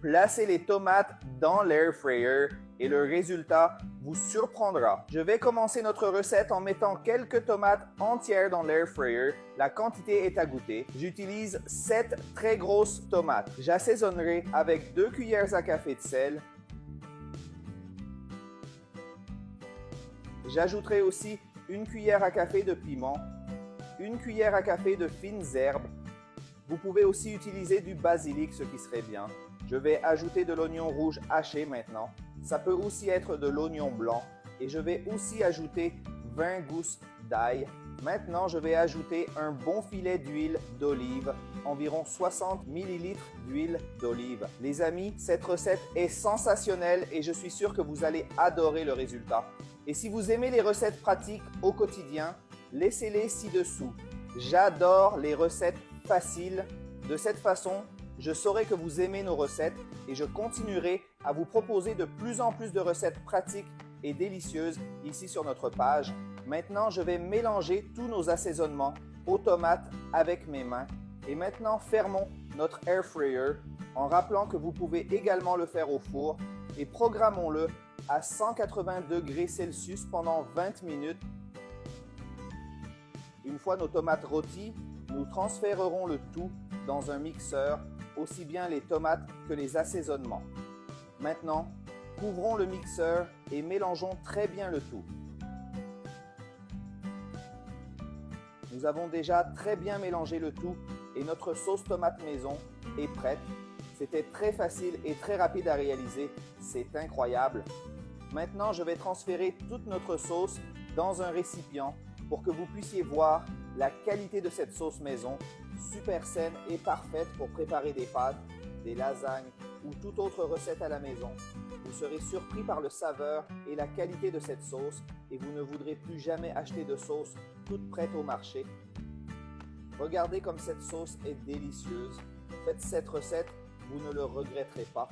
Placez les tomates dans l'air fryer et le résultat vous surprendra. Je vais commencer notre recette en mettant quelques tomates entières dans l'air fryer. La quantité est à goûter. J'utilise 7 très grosses tomates. J'assaisonnerai avec 2 cuillères à café de sel. J'ajouterai aussi 1 cuillère à café de piment, 1 cuillère à café de fines herbes. Vous pouvez aussi utiliser du basilic, ce qui serait bien. Je vais ajouter de l'oignon rouge haché maintenant. Ça peut aussi être de l'oignon blanc. Et je vais aussi ajouter 20 gousses d'ail. Maintenant, je vais ajouter un bon filet d'huile d'olive, environ 60 ml d'huile d'olive. Les amis, cette recette est sensationnelle et je suis sûr que vous allez adorer le résultat. Et si vous aimez les recettes pratiques au quotidien, laissez-les ci-dessous. J'adore les recettes faciles. De cette façon, je saurai que vous aimez nos recettes et je continuerai à vous proposer de plus en plus de recettes pratiques et délicieuses ici sur notre page. Maintenant, je vais mélanger tous nos assaisonnements aux tomates avec mes mains. Et maintenant, fermons notre air fryer en rappelant que vous pouvez également le faire au four et programmons-le à 180 degrés Celsius pendant 20 minutes. Une fois nos tomates rôties, nous transférerons le tout dans un mixeur, aussi bien les tomates que les assaisonnements. Maintenant, couvrons le mixeur et mélangeons très bien le tout. Nous avons déjà très bien mélangé le tout et notre sauce tomate maison est prête. C'était très facile et très rapide à réaliser, c'est incroyable. Maintenant, je vais transférer toute notre sauce dans un récipient pour que vous puissiez voir la qualité de cette sauce maison, super saine et parfaite pour préparer des pâtes, des lasagnes ou toute autre recette à la maison. Vous serez surpris par le saveur et la qualité de cette sauce et vous ne voudrez plus jamais acheter de sauce toute prête au marché. Regardez comme cette sauce est délicieuse. Faites cette recette, vous ne le regretterez pas.